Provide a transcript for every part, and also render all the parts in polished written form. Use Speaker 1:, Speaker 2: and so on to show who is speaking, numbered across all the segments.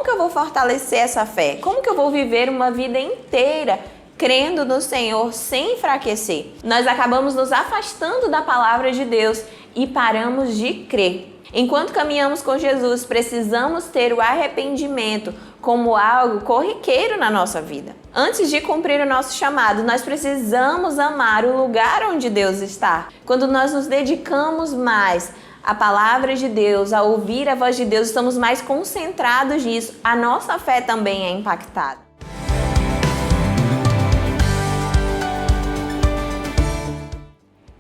Speaker 1: que eu vou fortalecer essa fé? Como que eu vou viver uma vida inteira crendo no Senhor sem enfraquecer? Nós acabamos nos afastando da palavra de Deus e paramos de crer. Enquanto caminhamos com Jesus, precisamos ter o arrependimento como algo corriqueiro na nossa vida. Antes de cumprir o nosso chamado, nós precisamos amar o lugar onde Deus está. Quando nós nos dedicamos mais à palavra de Deus, a ouvir a voz de Deus, estamos mais concentrados nisso, a nossa fé também é impactada.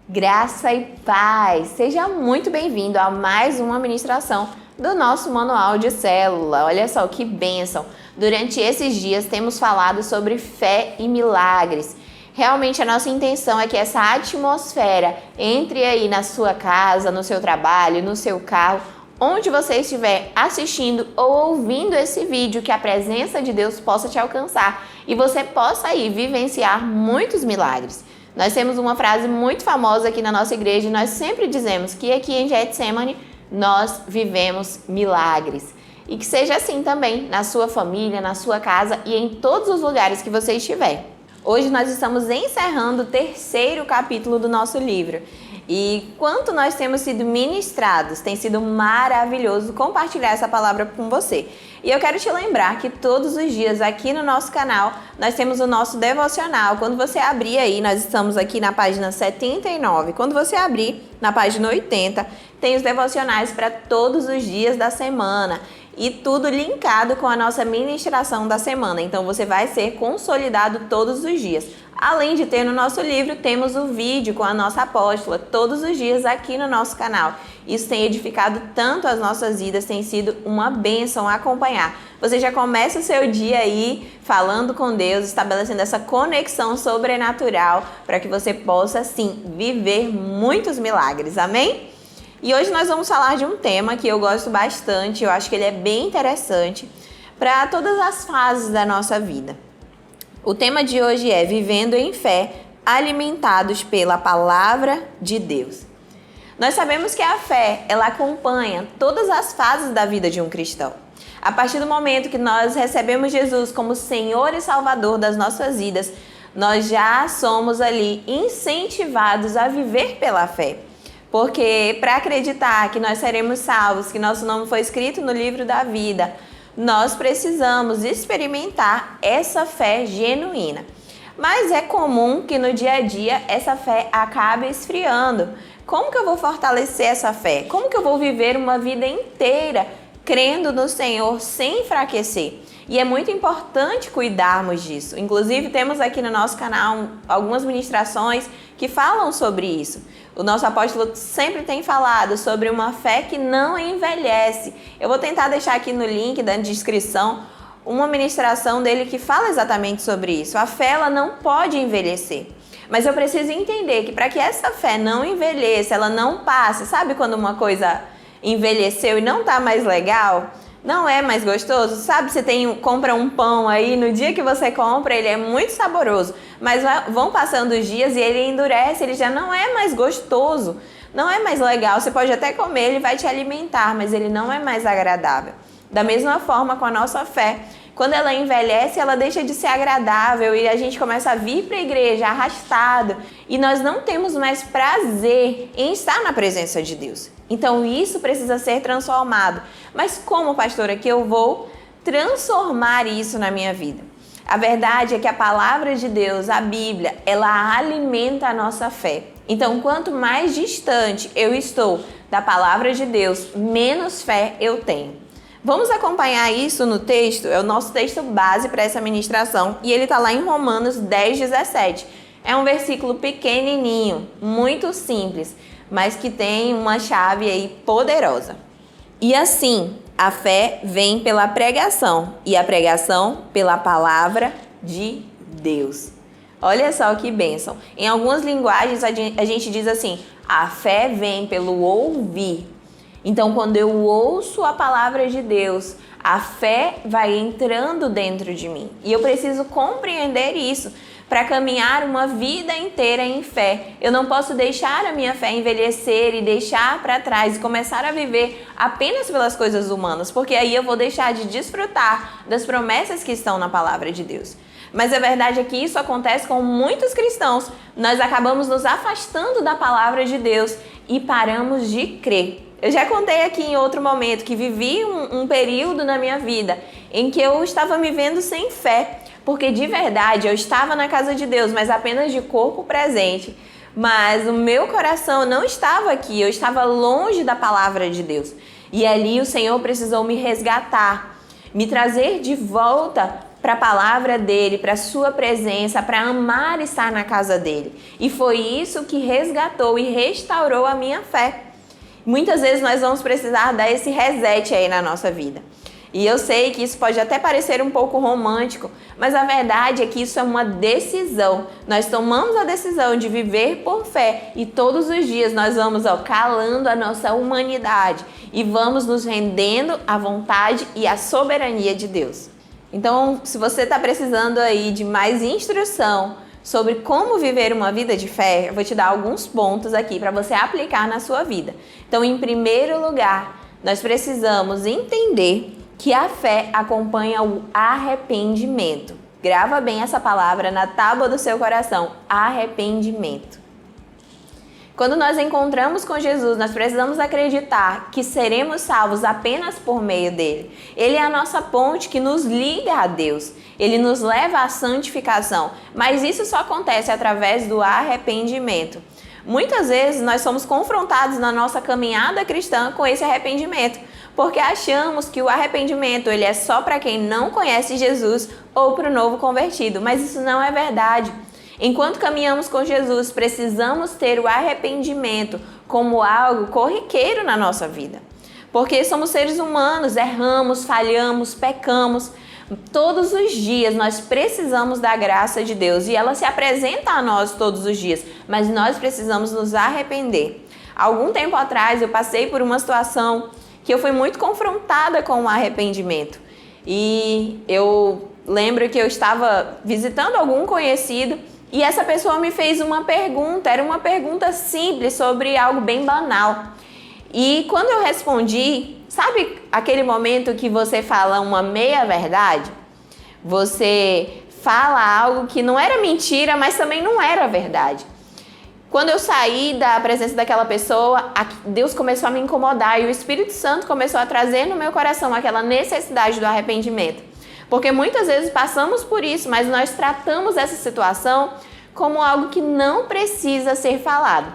Speaker 1: Graça e paz! Seja muito bem-vindo a mais uma ministração do nosso Manual de Célula. Olha só que bênção! Durante esses dias temos falado sobre fé e milagres. Realmente a nossa intenção é que essa atmosfera entre aí na sua casa, no seu trabalho, no seu carro, onde você estiver assistindo ou ouvindo esse vídeo, que a presença de Deus possa te alcançar e você possa aí vivenciar muitos milagres. Nós temos uma frase muito famosa aqui na nossa igreja e nós sempre dizemos que aqui em Getsemane nós vivemos milagres. E que seja assim também na sua família, na sua casa e em todos os lugares que você estiver. Hoje nós estamos encerrando o 3º capítulo do nosso livro. E quanto nós temos sido ministrados, tem sido maravilhoso compartilhar essa palavra com você. E eu quero te lembrar que todos os dias aqui no nosso canal nós temos o nosso devocional. Quando você abrir aí, nós estamos aqui na página 79. Quando você abrir na página 80, tem os devocionais para todos os dias da semana. E tudo linkado com a nossa ministração da semana. Então você vai ser consolidado todos os dias. Além de ter no nosso livro, temos o vídeo com a nossa apóstola todos os dias aqui no nosso canal. Isso tem edificado tanto as nossas vidas, tem sido uma bênção acompanhar. Você já começa o seu dia aí falando com Deus, estabelecendo essa conexão sobrenatural para que você possa, sim, viver muitos milagres. Amém? E hoje nós vamos falar de um tema que eu gosto bastante, eu acho que ele é bem interessante para todas as fases da nossa vida. O tema de hoje é Vivendo em Fé, alimentados pela Palavra de Deus. Nós sabemos que a fé, ela acompanha todas as fases da vida de um cristão. A partir do momento que nós recebemos Jesus como Senhor e Salvador das nossas vidas, nós já somos ali incentivados a viver pela fé. Porque para acreditar que nós seremos salvos, que nosso nome foi escrito no livro da vida, nós precisamos experimentar essa fé genuína. Mas é comum que no dia a dia essa fé acabe esfriando. Como que eu vou fortalecer essa fé? Como que eu vou viver uma vida inteira crendo no Senhor sem enfraquecer? E é muito importante cuidarmos disso. Inclusive, temos aqui no nosso canal algumas ministrações que falam sobre isso. O nosso apóstolo sempre tem falado sobre uma fé que não envelhece. Eu vou tentar deixar aqui no link da descrição uma ministração dele que fala exatamente sobre isso. A fé, ela não pode envelhecer. Mas eu preciso entender que para que essa fé não envelheça, ela não passe. Sabe quando uma coisa envelheceu e não está mais legal? Não é mais gostoso? Sabe, você compra um pão aí, no dia que você compra, ele é muito saboroso, mas vão passando os dias e ele endurece, ele já não é mais gostoso, não é mais legal. Você pode até comer, ele vai te alimentar, mas ele não é mais agradável. Da mesma forma com a nossa fé. Quando ela envelhece, ela deixa de ser agradável e a gente começa a vir para a igreja arrastado e nós não temos mais prazer em estar na presença de Deus. Então isso precisa ser transformado. Mas como, pastora, que eu vou transformar isso na minha vida? A verdade é que a palavra de Deus, a Bíblia, ela alimenta a nossa fé. Então, quanto mais distante eu estou da palavra de Deus, menos fé eu tenho. Vamos acompanhar isso no texto, é o nosso texto base para essa ministração e ele está lá em Romanos 10:17. É um versículo pequenininho, muito simples, mas que tem uma chave aí poderosa. E assim, a fé vem pela pregação e a pregação pela palavra de Deus. Olha só que bênção. Em algumas linguagens a gente diz assim, a fé vem pelo ouvir. Então, quando eu ouço a palavra de Deus, a fé vai entrando dentro de mim. E eu preciso compreender isso para caminhar uma vida inteira em fé. Eu não posso deixar a minha fé envelhecer e deixar para trás e começar a viver apenas pelas coisas humanas, porque aí eu vou deixar de desfrutar das promessas que estão na palavra de Deus. Mas a verdade é que isso acontece com muitos cristãos. Nós acabamos nos afastando da palavra de Deus e paramos de crer. Eu já contei aqui em outro momento que vivi um período na minha vida em que eu estava me vendo sem fé, porque de verdade eu estava na casa de Deus, mas apenas de corpo presente. Mas o meu coração não estava aqui, eu estava longe da palavra de Deus. E ali o Senhor precisou me resgatar, me trazer de volta para a palavra dele, para a sua presença, para amar estar na casa dele. E foi isso que resgatou e restaurou a minha fé. Muitas vezes nós vamos precisar dar esse reset aí na nossa vida. E eu sei que isso pode até parecer um pouco romântico, mas a verdade é que isso é uma decisão. Nós tomamos a decisão de viver por fé e todos os dias nós vamos calando a nossa humanidade e vamos nos rendendo à vontade e à soberania de Deus. Então, se você está precisando aí de mais instrução sobre como viver uma vida de fé, eu vou te dar alguns pontos aqui para você aplicar na sua vida. Então, em primeiro lugar, nós precisamos entender que a fé acompanha o arrependimento. Grava bem essa palavra na tábua do seu coração, arrependimento. Quando nós encontramos com Jesus, nós precisamos acreditar que seremos salvos apenas por meio dele. Ele é a nossa ponte que nos liga a Deus. Ele nos leva à santificação, mas isso só acontece através do arrependimento. Muitas vezes nós somos confrontados na nossa caminhada cristã com esse arrependimento, porque achamos que o arrependimento ele é só para quem não conhece Jesus ou para o novo convertido, mas isso não é verdade. Enquanto caminhamos com Jesus, precisamos ter o arrependimento como algo corriqueiro na nossa vida. Porque somos seres humanos, erramos, falhamos, pecamos. Todos os dias nós precisamos da graça de Deus e ela se apresenta a nós todos os dias, mas nós precisamos nos arrepender. Algum tempo atrás eu passei por uma situação que eu fui muito confrontada com o arrependimento. E eu lembro que eu estava visitando algum conhecido e essa pessoa me fez uma pergunta, era uma pergunta simples sobre algo bem banal. E quando eu respondi, sabe aquele momento que você fala uma meia-verdade? Você fala algo que não era mentira, mas também não era verdade. Quando eu saí da presença daquela pessoa, Deus começou a me incomodar e o Espírito Santo começou a trazer no meu coração aquela necessidade do arrependimento. Porque muitas vezes passamos por isso, mas nós tratamos essa situação como algo que não precisa ser falado.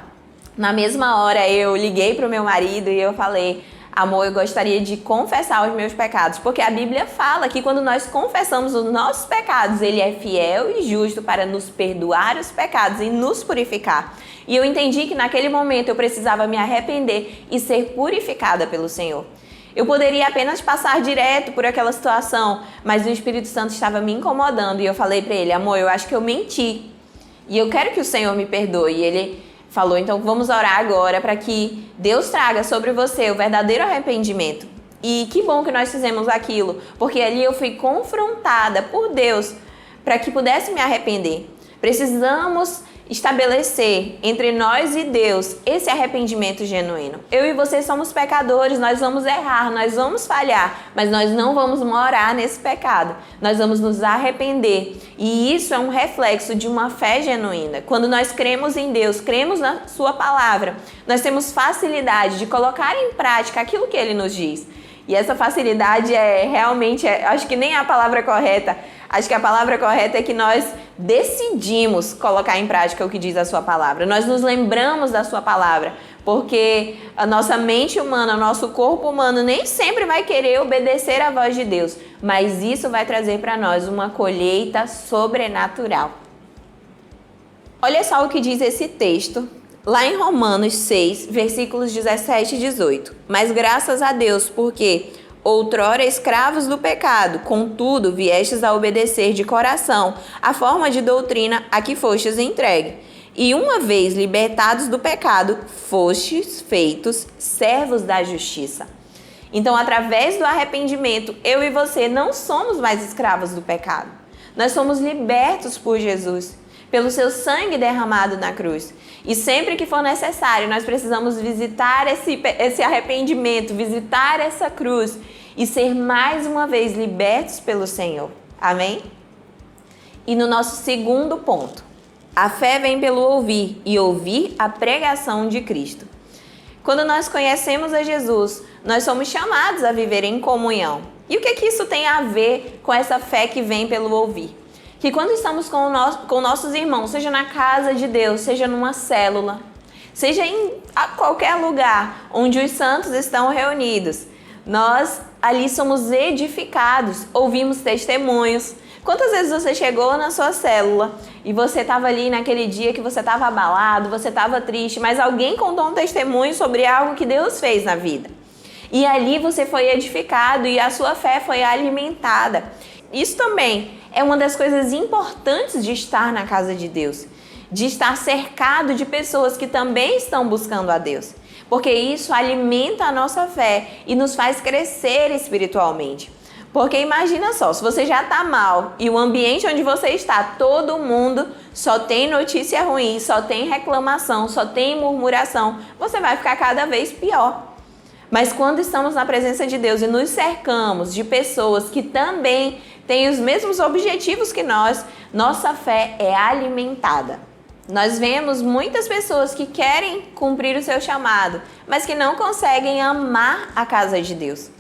Speaker 1: Na mesma hora eu liguei para o meu marido e eu falei: amor, eu gostaria de confessar os meus pecados, porque a Bíblia fala que quando nós confessamos os nossos pecados, Ele é fiel e justo para nos perdoar os pecados e nos purificar. E eu entendi que naquele momento eu precisava me arrepender e ser purificada pelo Senhor. Eu poderia apenas passar direto por aquela situação, mas o Espírito Santo estava me incomodando e eu falei para ele: amor, eu acho que eu menti e eu quero que o Senhor me perdoe. E ele falou: então vamos orar agora para que Deus traga sobre você o verdadeiro arrependimento. E que bom que nós fizemos aquilo, porque ali eu fui confrontada por Deus para que pudesse me arrepender. Precisamos estabelecer entre nós e Deus esse arrependimento genuíno. Eu e você somos pecadores, nós vamos errar, nós vamos falhar, mas nós não vamos morar nesse pecado. Nós vamos nos arrepender. E isso é um reflexo de uma fé genuína. Quando nós cremos em Deus, cremos na sua palavra, nós temos facilidade de colocar em prática aquilo que Ele nos diz. E essa facilidade acho que nem é a palavra correta. Acho que a palavra correta é que nós decidimos colocar em prática o que diz a sua palavra. Nós nos lembramos da sua palavra, porque a nossa mente humana, o nosso corpo humano nem sempre vai querer obedecer à voz de Deus, mas isso vai trazer para nós uma colheita sobrenatural. Olha só o que diz esse texto, lá em Romanos 6, versículos 17 e 18. Mas graças a Deus, porque outrora escravos do pecado, contudo viestes a obedecer de coração a forma de doutrina a que fostes entregue. E uma vez libertados do pecado, fostes feitos servos da justiça. Então, através do arrependimento, eu e você não somos mais escravos do pecado. Nós somos libertos por Jesus. pelo seu sangue derramado na cruz. E sempre que for necessário, nós precisamos visitar esse arrependimento, visitar essa cruz e ser mais uma vez libertos pelo Senhor. Amém? E no nosso segundo ponto, a fé vem pelo ouvir e ouvir a pregação de Cristo. Quando nós conhecemos a Jesus, nós somos chamados a viver em comunhão. E o que isso tem a ver com essa fé que vem pelo ouvir? Que quando estamos com nossos irmãos, seja na casa de Deus, seja numa célula, seja em qualquer lugar onde os santos estão reunidos, nós ali somos edificados, ouvimos testemunhos. Quantas vezes você chegou na sua célula e você estava ali naquele dia que você estava abalado, você estava triste, mas alguém contou um testemunho sobre algo que Deus fez na vida. E ali você foi edificado e a sua fé foi alimentada. Isso também é uma das coisas importantes de estar na casa de Deus, de estar cercado de pessoas que também estão buscando a Deus, porque isso alimenta a nossa fé e nos faz crescer espiritualmente. Porque imagina só, se você já está mal e o ambiente onde você está, todo mundo só tem notícia ruim, só tem reclamação, só tem murmuração, você vai ficar cada vez pior. Mas quando estamos na presença de Deus e nos cercamos de pessoas que também têm os mesmos objetivos que nós, nossa fé é alimentada. Nós vemos muitas pessoas que querem cumprir o seu chamado, mas que não conseguem amar a casa de Deus.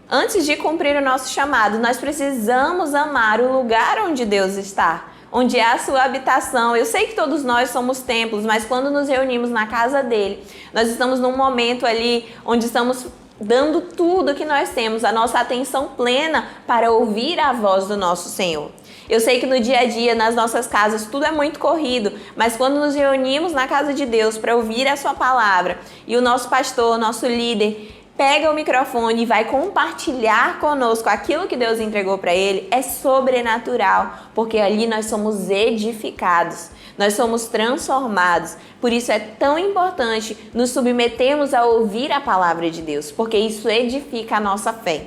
Speaker 1: Antes de cumprir o nosso chamado, nós precisamos amar o lugar onde Deus está, onde é a sua habitação. Eu sei que todos nós somos templos, mas quando nos reunimos na casa dele, nós estamos num momento ali onde estamos dando tudo que nós temos, a nossa atenção plena para ouvir a voz do nosso Senhor. Eu sei que no dia a dia, nas nossas casas, tudo é muito corrido, mas quando nos reunimos na casa de Deus para ouvir a sua palavra e o nosso pastor, nosso líder, pega o microfone e vai compartilhar conosco aquilo que Deus entregou para ele, é sobrenatural, porque ali nós somos edificados, nós somos transformados. Por isso é tão importante nos submetermos a ouvir a palavra de Deus, porque isso edifica a nossa fé.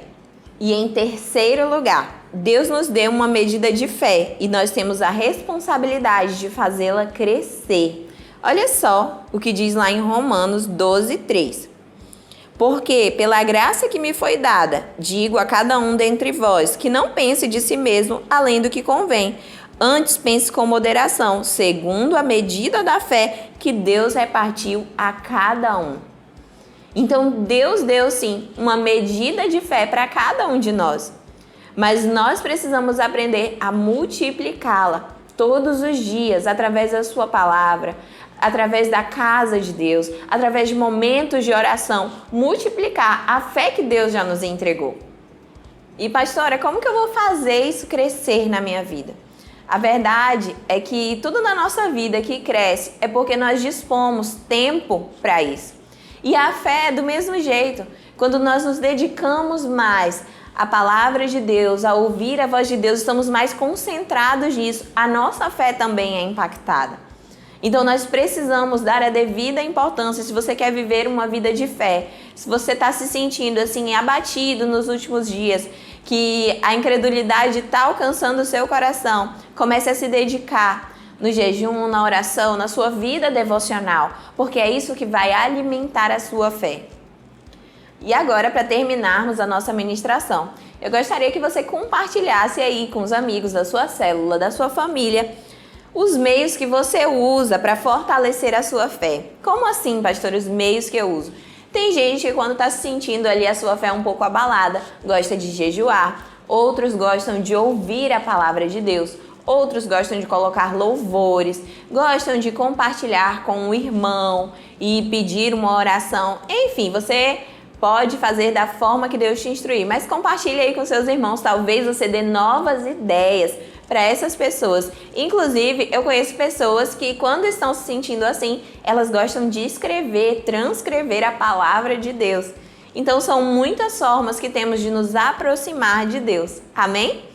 Speaker 1: E em terceiro lugar, Deus nos deu uma medida de fé e nós temos a responsabilidade de fazê-la crescer. Olha só o que diz lá em Romanos 12:3. Porque, pela graça que me foi dada, digo a cada um dentre vós, que não pense de si mesmo além do que convém. Antes pense com moderação, segundo a medida da fé que Deus repartiu a cada um. Então, Deus deu, sim, uma medida de fé para cada um de nós. Mas nós precisamos aprender a multiplicá-la todos os dias, através da sua palavra, através da casa de Deus, através de momentos de oração, multiplicar a fé que Deus já nos entregou. E pastora, como que eu vou fazer isso crescer na minha vida? A verdade é que tudo na nossa vida que cresce é porque nós dispomos tempo para isso. E a fé é do mesmo jeito. Quando nós nos dedicamos mais à palavra de Deus, a ouvir a voz de Deus, estamos mais concentrados nisso, a nossa fé também é impactada. Então nós precisamos dar a devida importância. Se você quer viver uma vida de fé, se você está se sentindo assim abatido nos últimos dias, que a incredulidade está alcançando o seu coração, comece a se dedicar no jejum, na oração, na sua vida devocional, porque é isso que vai alimentar a sua fé. E agora, para terminarmos a nossa ministração, eu gostaria que você compartilhasse aí com os amigos da sua célula, da sua família, os meios que você usa para fortalecer a sua fé. Como assim, pastor, os meios que eu uso? Tem gente que quando está se sentindo ali a sua fé um pouco abalada, gosta de jejuar. Outros gostam de ouvir a palavra de Deus. Outros gostam de colocar louvores. Gostam de compartilhar com um irmão e pedir uma oração. Enfim, você pode fazer da forma que Deus te instruir. Mas compartilhe aí com seus irmãos. Talvez você dê novas ideias para essas pessoas. Inclusive, eu conheço pessoas que quando estão se sentindo assim, elas gostam de escrever, transcrever a palavra de Deus. Então, são muitas formas que temos de nos aproximar de Deus. Amém?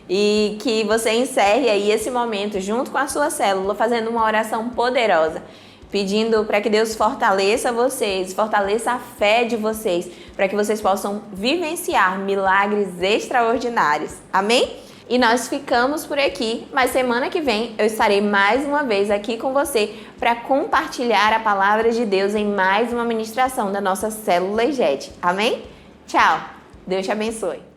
Speaker 1: E que você encerre aí esse momento junto com a sua célula, fazendo uma oração poderosa, pedindo para que Deus fortaleça vocês, fortaleça a fé de vocês, para que vocês possam vivenciar milagres extraordinários. Amém? E nós ficamos por aqui, mas semana que vem eu estarei mais uma vez aqui com você para compartilhar a palavra de Deus em mais uma ministração da nossa Célula IJET. Amém? Tchau! Deus te abençoe!